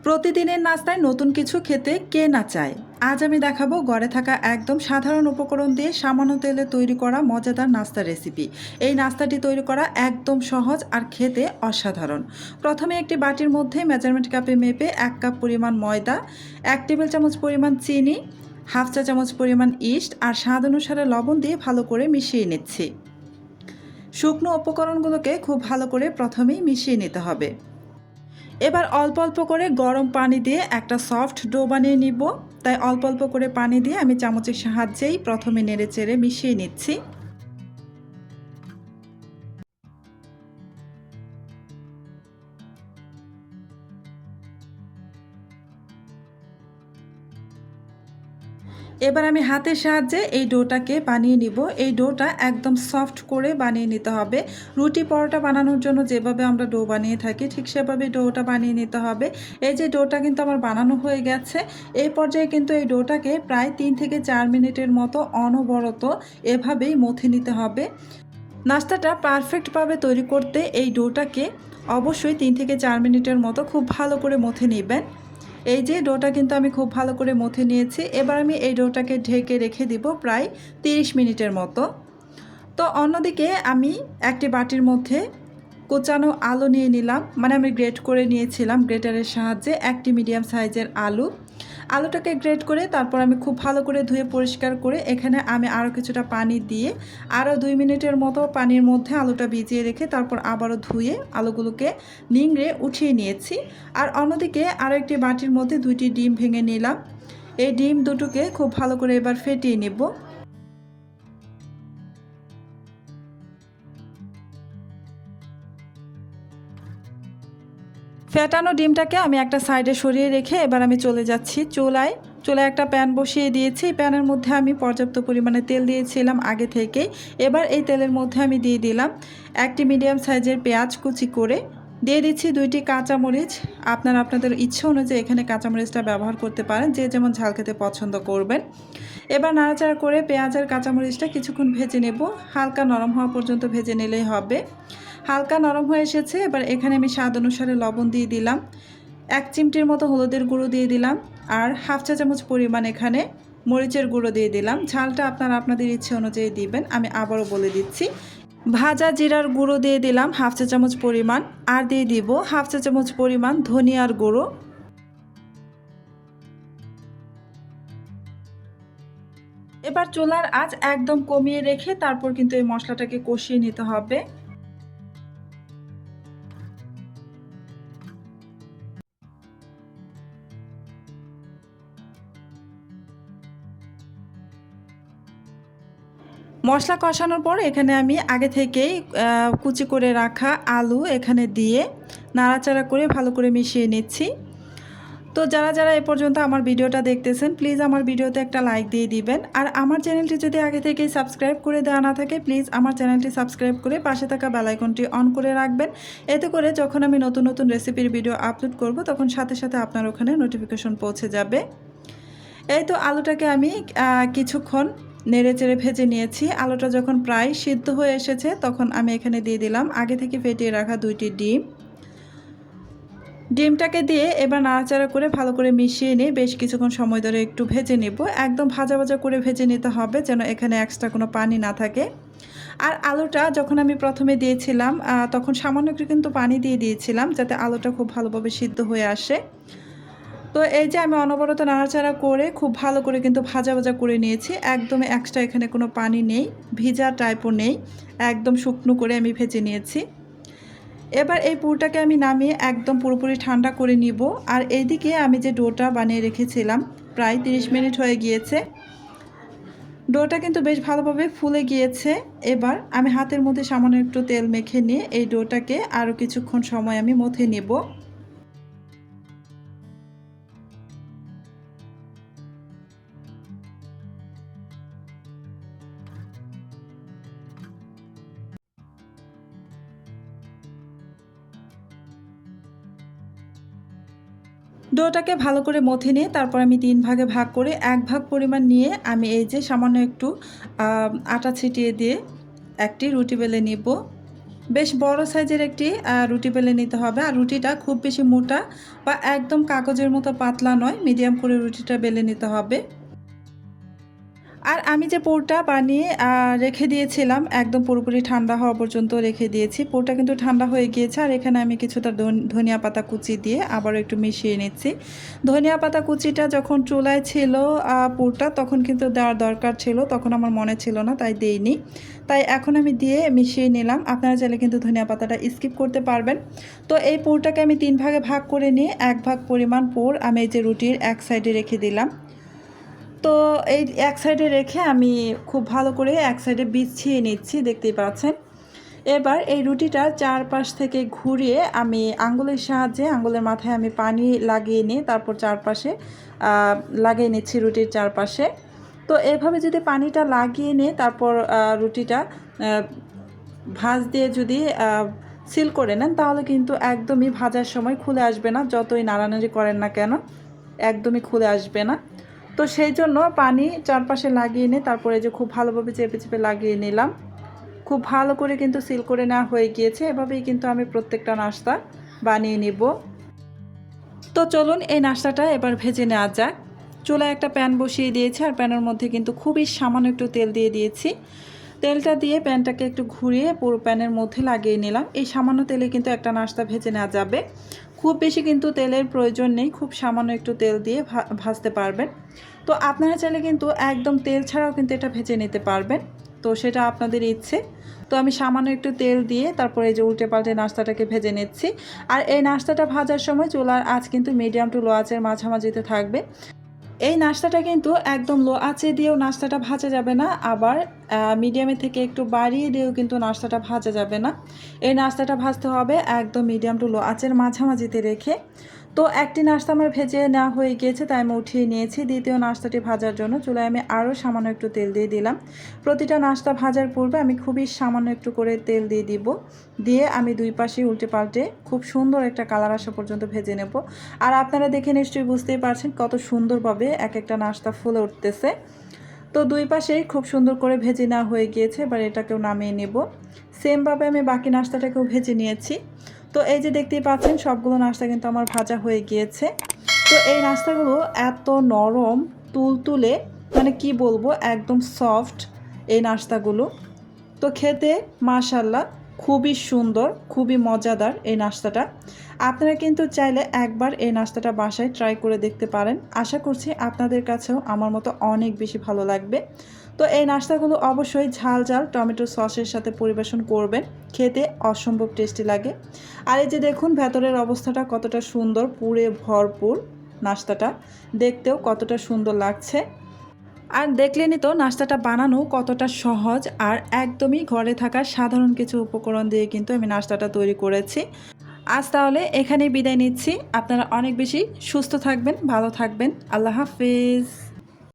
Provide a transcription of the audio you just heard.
প্রতিদিনের নাস্তায় নতুন কিছু খেতে কে না চায়। আজ আমি দেখাবো ঘরে থাকা একদম সাধারণ উপকরণ দিয়ে সামান্য তেলে তৈরি করা মজাদার নাস্তার রেসিপি। এই নাস্তাটি তৈরি করা একদম সহজ আর খেতে অসাধারণ। প্রথমে একটি বাটির মধ্যে মেজারমেন্ট কাপে মেপে 1 কাপ পরিমাণ ময়দা, 1 টেবিল চামচ পরিমাণ চিনি, হাফ চা চামচ পরিমাণ ইস্ট আর স্বাদ অনুসারে লবণ দিয়ে ভালো করে মিশিয়ে নিচ্ছি। শুকনো উপকরণগুলোকে খুব ভালো করে প্রথমেই মিশিয়ে নিতে হবে। এবার অল্প অল্প করে গরম পানি দিয়ে একটা সফট ডো বানিয়ে নিব। তাই অল্প অল্প করে পানি দিয়ে আমি চামচের সাহায্যেই প্রথমে নেড়েচেড়ে মিশিয়ে নিচ্ছি। এবার আমি হাতের সাহায্যে এই ডোটাকে বানিয়ে নিব। এই ডোটা একদম সফট করে বানিয়ে নিতে হবে। রুটি পরোটা বানানোর জন্য যেভাবে আমরা ডো বানিয়ে থাকি ঠিক সেভাবে ডোটা বানিয়ে নিতে হবে। এই যে ডোটা কিন্তু আমার বানানো হয়ে গেছে। এই পর্যায়ে কিন্তু এই ডোটাকে প্রায় 3 থেকে 4 মিনিটের মতো অনবরত এভাবেই মথে নিতে হবে। নাস্তাটা পারফেক্টভাবে তৈরি করতে এই ডোটাকে অবশ্যই 3 থেকে 4 মিনিটের মতো খুব ভালো করে মথে নেবেন। এই যে ডোটা কিন্তু আমি খুব ভালো করে মথে নিয়েছি। এবার আমি এই ডোটাকে ঢেকে রেখে দিব প্রায় 30 মিনিটের মতো। তো অন্যদিকে আমি একটি বাটির মধ্যে কোচানো আলু নিয়ে নিলাম, মানে আমি গ্রেট করে নিয়েছিলাম গ্রেটারের সাহায্যে একটি মিডিয়াম সাইজের আলুটাকে গ্রেট করে তারপর আমি খুব ভালো করে ধুয়ে পরিষ্কার করে এখানে আমি আরও কিছুটা পানি দিয়ে আরও 2 মিনিটের মতো পানির মধ্যে আলুটা ভিজিয়ে রেখে তারপর আবারও ধুয়ে আলুগুলোকে নিংড়ে উঠিয়ে নিয়েছি। আর অন্যদিকে আরও একটি বাটির মধ্যে 2টি ডিম ভেঙে নিলাম। এই ডিম দুটোকে খুব ভালো করে এবার ফেটিয়ে নেব। ফেটানো ডিমটাকে আমি একটা সাইডে সরিয়ে রেখে এবার আমি চলে যাচ্ছি চুলায় একটা প্যান বসিয়ে দিয়েছি। প্যানের মধ্যে আমি পর্যাপ্ত পরিমাণে তেল দিয়েছিলাম আগে থেকেই। এবার এই তেলের মধ্যে আমি দিয়ে দিলাম একটি মিডিয়াম সাইজের পেঁয়াজ কুচি করে, দিয়ে দিচ্ছি 2টি কাঁচামরিচ। আপনাদের ইচ্ছে অনুযায়ী এখানে কাঁচামরিচটা ব্যবহার করতে পারেন, যে যেমন ঝাল খেতে পছন্দ করবেন। এবার নাড়াচাড়া করে পেঁয়াজ আর কাঁচামরিচটা কিছুক্ষণ ভেজে নেব। হালকা নরম হওয়া পর্যন্ত ভেজে নিলেই হবে। হালকা নরম হয়ে এসেছে। এবার এখানে আমি স্বাদ অনুসারে লবণ দিয়ে দিলাম, 1 চিমটির মতো হলুদের গুঁড়ো দিয়ে দিলাম আর হাফ চা চামচ পরিমাণ এখানে মরিচের গুঁড়ো দিয়ে দিলাম। ঝালটা আপনাদের ইচ্ছে অনুযায়ী দিবেন। আমি আবারও বলে দিচ্ছি, ভাজা জিরার গুঁড়ো দিয়ে দিলাম হাফ চা চামচ পরিমাণ, আর দিয়ে দিব হাফ চা চামচ পরিমাণ ধনিয়ার গুঁড়ো। এবার চুলার আঁচ একদম কমিয়ে রেখে তারপর কিন্তু এই মশলাটাকে কষিয়ে নিতে হবে। মশলা কষানোর পর এখানে আমি আগে থেকেই কুচি করে রাখা আলু এখানে দিয়ে নাড়াচাড়া করে ভালো করে মিশিয়ে নিচ্ছি। তো যারা এ পর্যন্ত আমার ভিডিওটা দেখতেছেন প্লিজ আমার ভিডিওতে একটা লাইক দিয়ে দিবেন। আর আমার চ্যানেলটি যদি আগে থেকেই সাবস্ক্রাইব করে দেওয়া না থাকে প্লিজ আমার চ্যানেলটি সাবস্ক্রাইব করে পাশে থাকা বেল আইকনটি অন করে রাখবেন। এতে করে যখন আমি নতুন নতুন রেসিপির ভিডিও আপলোড করব তখন সাথে সাথে আপনার ওখানে নোটিফিকেশন পৌঁছে যাবে। এই তো আলুটাকে আমি কিছুক্ষণ নেড়েচেড়ে ভেজে নিয়েছি। আলুটা যখন প্রায় সিদ্ধ হয়ে এসেছে তখন আমি এখানে দিয়ে দিলাম আগে থেকে ফেটিয়ে রাখা 2টি ডিমটাকে দিয়ে এবার নাড়াচাড়া করে ভালো করে মিশিয়ে নিয়ে বেশ কিছুক্ষণ সময় ধরে একটু ভেজে নেব। একদম ভাজা ভাজা করে ভেজে নিতে হবে যেন এখানে এক্সট্রা কোনো পানি না থাকে। আর আলুটা যখন আমি প্রথমে দিয়েছিলাম তখন সামান্য একটু কিন্তু পানি দিয়ে দিয়েছিলাম যাতে আলুটা খুব ভালোভাবে সিদ্ধ হয়ে আসে। তো এই যে আমি অনবরত নাড়াচাড়া করে খুব ভালো করে কিন্তু ভাজা ভাজা করে নিয়েছি। একদমই এক্সট্রা এখানে কোনো পানি নেই, ভিজা টাইপও নেই, একদম শুকনো করে আমি ভেজে নিয়েছি। এবার এই পুরটাকে আমি নামিয়ে একদম পুরোপুরি ঠান্ডা করে নিব। আর এইদিকে আমি যে ডোটা বানিয়ে রেখেছিলাম প্রায় 30 মিনিট হয়ে গিয়েছে। ডোটা কিন্তু বেশ ভালোভাবে ফুলে গিয়েছে। এবার আমি হাতের মধ্যে সামান্য একটু তেল মেখে নিয়ে এই ডোটাকে আরও কিছুক্ষণ সময় আমি মথে নেব। ডোটাকে ভালো করে মথে নিয়ে তারপর আমি 3 ভাগে ভাগ করে 1 ভাগ পরিমাণ নিয়ে আমি এই যে সামান্য একটু আটা ছিটিয়ে দিয়ে একটি রুটি বেলে নিব। বেশ বড় সাইজের একটি রুটি বেলে নিতে হবে। আর রুটিটা খুব বেশি মোটা বা একদম কাগজের মতো পাতলা নয়, মিডিয়াম করে রুটিটা বেলে নিতে হবে। আর আমি যে পুরটা বানিয়ে রেখে দিয়েছিলাম, একদম পুরোপুরি ঠান্ডা হওয়া পর্যন্ত রেখে দিয়েছি। পুরটা কিন্তু ঠান্ডা হয়ে গিয়েছে। আর এখানে আমি কিছুটা ধনিয়া পাতা কুচি দিয়ে আবারও একটু মিশিয়ে নিচ্ছি। ধনিয়া পাতা কুচিটা যখন চুলায় ছিল পুরটা, তখন কিন্তু দেওয়ার দরকার ছিল, তখন আমার মনে ছিল না, তাই দেইনি। তাই এখন আমি দিয়ে মিশিয়ে নিলাম। আপনারা চাইলে কিন্তু ধনিয়া পাতাটা স্কিপ করতে পারবেন। তো এই পুরটাকে আমি 3 ভাগে ভাগ করে নিয়ে 1 ভাগ পরিমাণ পুর আমি এই যে রুটির এক সাইডে রেখে দিলাম। তো এই এক সাইডে রেখে আমি খুব ভালো করে এক সাইডে বিছিয়ে নিচ্ছি, দেখতেই পাচ্ছেন। এবার এই রুটিটার চারপাশ থেকে ঘুরিয়ে আমি আঙ্গুলের সাহায্যে আঙ্গুলের মাথায় আমি পানি লাগিয়ে নিয়ে তারপর চারপাশে লাগিয়ে নিচ্ছি রুটির চারপাশে। তো এভাবে যদি পানিটা লাগিয়ে নিয়ে তারপর রুটিটা ভাঁজ দিয়ে যদি সিল করে নেন, তাহলে কিন্তু একদমই ভাজার সময় খুলে আসবে না, যতই নাড়ানাড়ি করেন না কেন একদমই খুলে আসবে না। তো সেই জন্য পানি চারপাশে লাগিয়ে নিয়ে তারপরে যে খুব ভালোভাবে চেপে চেপে লাগিয়ে নিলাম। খুব ভালো করে কিন্তু সিল করে নেওয়া হয়ে গিয়েছে। এভাবেই কিন্তু আমি প্রত্যেকটা নাস্তা বানিয়ে নিব। তো চলুন এই নাস্তাটা এবার ভেজে নেওয়া যাক। চুলায় একটা প্যান বসিয়ে দিয়েছি, আর প্যানের মধ্যে কিন্তু খুবই সামান্য একটু তেল দিয়ে দিয়েছি। তেলটা দিয়ে প্যানটাকে একটু ঘুরিয়ে পুরো প্যানের মধ্যে লাগিয়ে নিলাম। এই সামান্য তেলে কিন্তু একটা নাস্তা ভেজে নেওয়া যাবে। খুব বেশি কিন্তু তেলের প্রয়োজন নেই, খুব সামান্য একটু তেল দিয়ে ভাজতে পারবেন। তো আপনারা চাইলে কিন্তু একদম তেল ছাড়াও কিন্তু এটা ভেজে নিতে পারবেন, তো সেটা আপনাদের ইচ্ছে। তো আমি সামান্য একটু তেল দিয়ে তারপরে এই যে উল্টে পাল্টে নাস্তাটাকে ভেজে নিচ্ছি। আর এই নাস্তাটা ভাজার সময় চুলার আঁচ কিন্তু মিডিয়াম টু লো আঁচের মাঝামাঝিতে থাকবে। এই নাস্তাটা কিন্তু একদম লো আঁচে দিয়েও নাস্তাটা ভাজা যাবে না, আবার মিডিয়ামের থেকে একটু বাড়িয়ে দিয়েও কিন্তু নাস্তাটা ভাজা যাবে না। এই নাস্তাটা ভাজতে হবে একদম মিডিয়াম টু লো আঁচের মাঝামাঝিতে রেখে। তো একটি নাস্তা আমার ভেজে নেওয়া হয়ে গিয়েছে, তাই আমি উঠিয়ে নিয়েছি। দ্বিতীয় নাস্তাটি ভাজার জন্য চুলায় আমি আরও সামান্য একটু তেল দিয়ে দিলাম। প্রতিটা নাস্তা ভাজার পূর্বে আমি খুবই সামান্য একটু করে তেল দিয়ে দিব। দিয়ে আমি দুই পাশে উল্টে পাল্টে খুব সুন্দর একটা কালার আসা পর্যন্ত ভেজে নেব। আর আপনারা দেখে নিশ্চয়ই বুঝতেই পারছেন কত সুন্দরভাবে এক একটা নাস্তা ফুলে উঠতেছে। তো দুই পাশেই খুব সুন্দর করে ভেজে নেওয়া হয়ে গিয়েছে। এবার এটাকেও নামিয়ে নেব। সেমভাবে আমি বাকি নাস্তাটাকেও ভেজে নিয়েছি। তো এই যে দেখতেই পাচ্ছেন সবগুলো নাস্তা কিন্তু আমার ভাজা হয়ে গিয়েছে। তো এই নাস্তাগুলো এত নরম, তুলতুলে, মানে কি বলবো, একদম সফট এই নাস্তাগুলো। তো খেতে মাশাআল্লাহ খুবই সুন্দর, খুবই মজাদার এই নাস্তাটা। আপনারা কিন্তু চাইলে একবার এই নাস্তাটা বাসায় ট্রাই করে দেখতে পারেন। আশা করছি আপনাদের কাছেও আমার মতো অনেক বেশি ভালো লাগবে। তো এই নাস্তাগুলো অবশ্যই ঝাল ঝাল টমেটো সসের সাথে পরিবেশন করবেন, খেতে অসম্ভব টেস্টি লাগে। আর এই যে দেখুন ভেতরের অবস্থাটা কতটা সুন্দর, পুরে ভরপুর নাস্তাটা, দেখতেও কতটা সুন্দর লাগছে। আর দেখলেনই তো নাস্তাটা বানানো কতটা সহজ, আর একদমই ঘরে থাকা সাধারণ কিছু উপকরণ দিয়ে কিন্তু আমি নাস্তাটা তৈরি করেছি। আজ তাহলে এখানেই বিদায় নিচ্ছি। আপনারা অনেক বেশি সুস্থ থাকবেন, ভালো থাকবেন। আল্লাহ হাফেজ।